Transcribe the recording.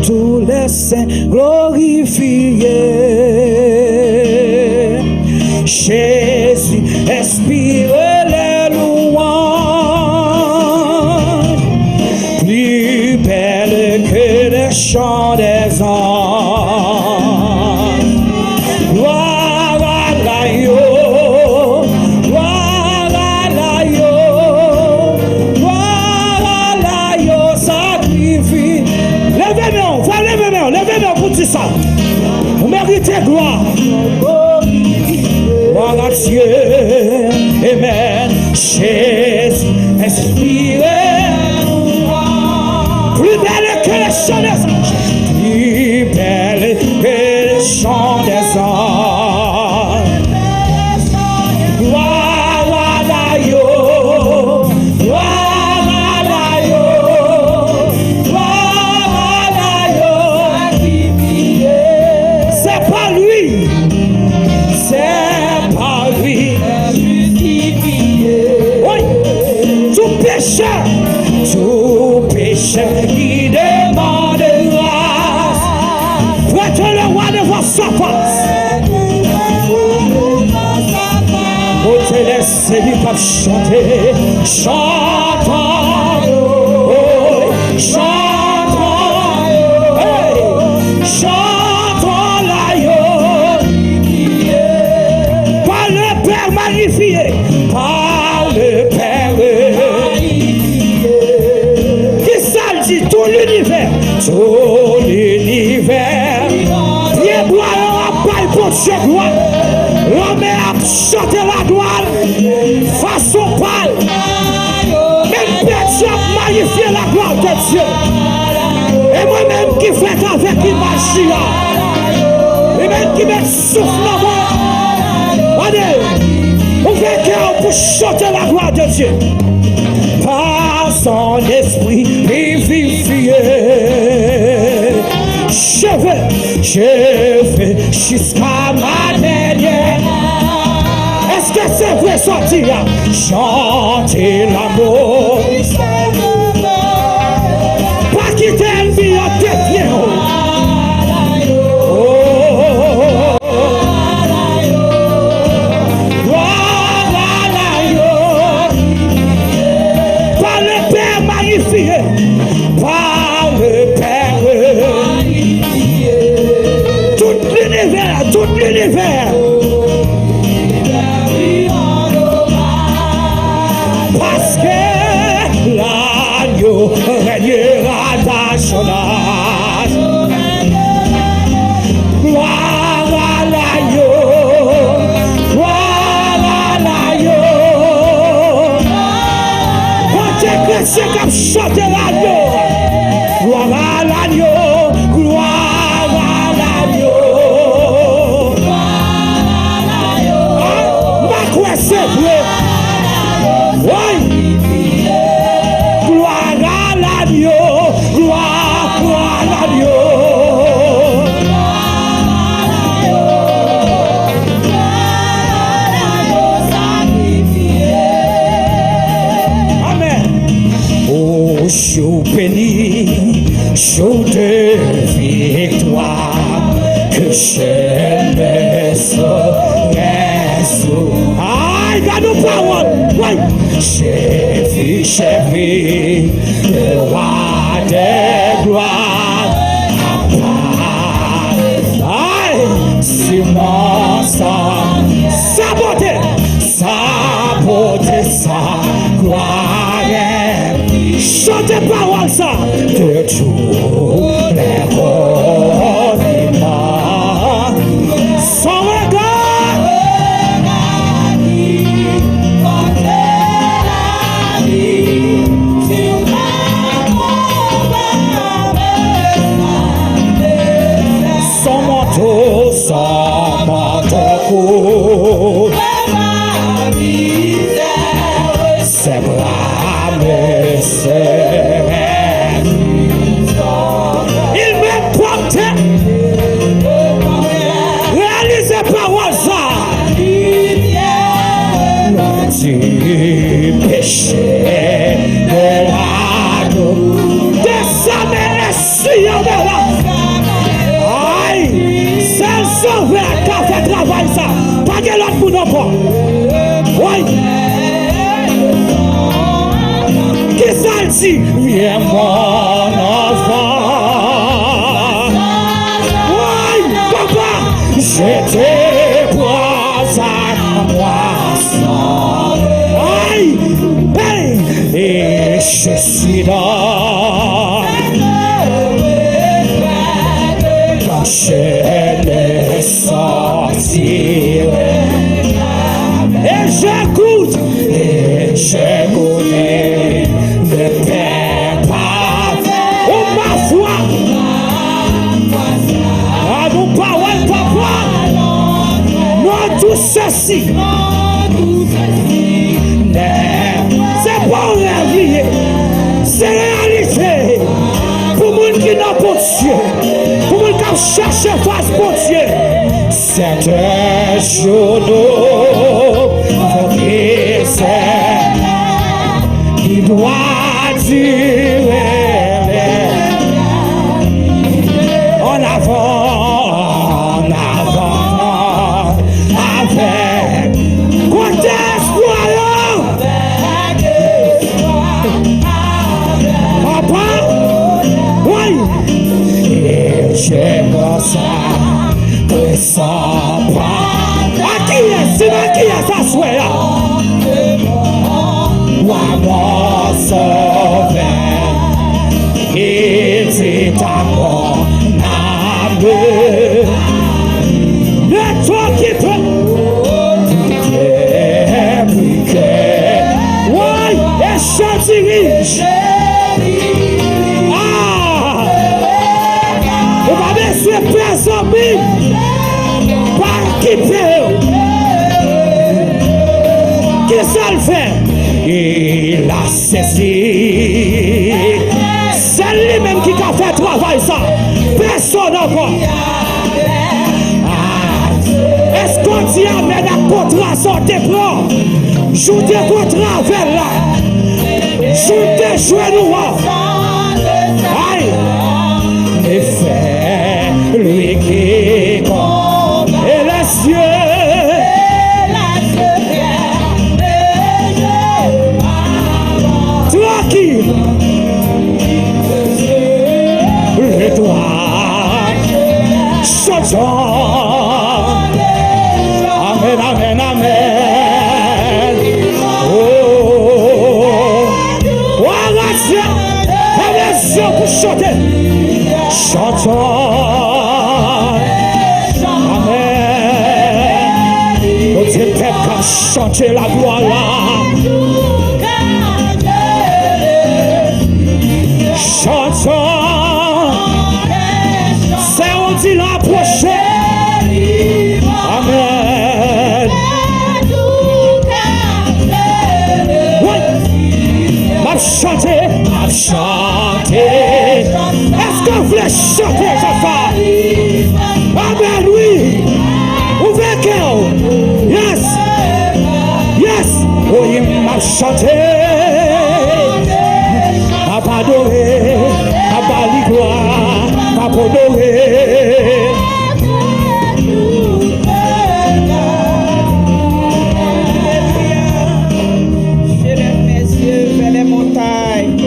tous les saints glorifiés. Jésus inspire les louanges, plus belle que les chants des anges. Gloire à l'agneau, gloire à l'agneau, gloire à l'agneau sacrifié. Levez-nous pour dire ça. Vous méritez gloire. Gloire à Dieu, amen. Jésus inspiré, plus belle que les chants des anges, plus belle que les chants des anges. Gloire à l'agneau, gloire à l'agneau, gloire à l'agneau. C'est pas lui, c'est pas lui. Oui, tout pécheur qui demande grâce, prête le roi devant sa face. Oh, te laissez lui pas chanter, chantons, oh, chantons, hey, chantons l'agneau, par le Père magnifié, par le Père magnifié. Qui ça dit tout l'univers, bien boire en paille pour ce gloire. L'homme a chanté la gloire, façon pâle. Même personne a magnifié la gloire de Dieu. Et moi-même qui fais avec l'image là, et même qui me souffle la voix. Allez, ouvrez cœur pour chanter la gloire de Dieu. Par son esprit vivifié, je vais jusqu'à ma dernière. Est-ce que c'est vrai sortir chanter l'amour? Pas quitter une vie en tête bien haut. Par le Père magnifié, par le Père magnifié, tout l'univers. Parce que l'agneau régnera dans son âge. Gloire à l'agneau, gloire à l'agneau. Quand t'es chrétien comme chanter l'agneau, gloire à l'agneau, gloire à l'agneau. Ma quoi c'est vrai? Oui. Gloire à l'agneau, gloire à l'agneau. Amen. Oh, jour béni, jour de victoire, que je me serai sous. Aïe, garde-nous parole. Oui. J'ai vu le roi des gloires. Aïe, c'est mon sang. Sa beauté, sa gloire. Chantez parole ça de tous les rôlements. Son regard, son manteau court, ses bras me serrent. dit, viens mon enfant. Oui, papa, je te prends à moi. Aïe, ben, et je suis dans. Quand je le sortirai. Et j'écoute le Père parfait. Oh ma foi, à nos paroles, papa, moi tout ceci, c'est pas un rêve, c'est réalité. Pour les gens qui n'ont pas de Dieu, pour les gens qui cherchent face pour Dieu, c'est un jour qui doit durer. En avant, avec grand espoir. Papa, oui, et j'ai comme ça que ça pas. À qui est-ce ça soit? Mon sauveur, il dit à mon âme, le toi qui peut prier, oui, et chantier. Ah, on va laisser personne, pas quitter. Qu'est-ce que ça le fait? Il a saisi. C'est lui-même qui a fait travail ça. Personne encore. Est-ce qu'on dit amène un contrat sans tes plans? Joue des contrats avec là. Joue des jouets noirs. Aïe. Mais fait lui qui compte. Et les cieux. Le doigt changeant. Amen, amen, amen. Oh, les yeux pour chanter. Chantons. Amen. Nous Dieu peut chanter la gloire là. Chanson, c'est on dit l'approcher. Amen. Oui, m'a chanté. Est-ce que vous voulez chanter, papa? Amen, oui. Ouvrez cœur. Yes. Yes. Oui, m'a chanté. M'a adoré.